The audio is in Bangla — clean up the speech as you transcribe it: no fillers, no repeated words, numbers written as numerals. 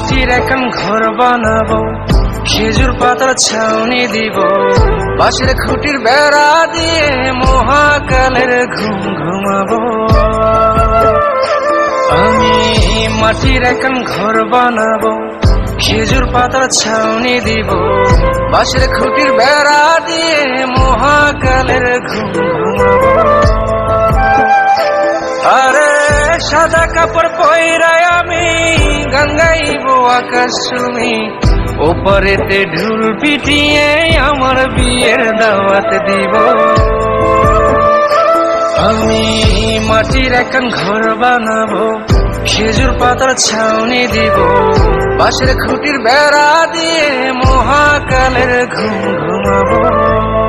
মাটির এখন ঘর বানাবো, খেজুর পাতার ছাউনি দিব, বাঁশের খুঁটির বেড়া দিয়ে মহাকালের ঘুম ঘুমাবো। আমি মাটির এখন ঘর বানাবো, খেজুর পাতার ছাউনি দিব, বাঁশের খুঁটির বেড়া দিয়ে মহাকালের ঘুম ঘুমাবো। আরে সাদা কাপড় পয়রায় আমি গান গাইবো আকাশ শুনি, ওপারেতে ঢুল পিটিয়ে আমার বিয়ের দাওয়াত দিব। আমি মাটির এখন ঘর বানাবো, খেজুর পাতার ছাউনি দিব, বাঁশের খুঁটির বেড়া দিয়ে মহাকালের ঘুম ঘুমাবো।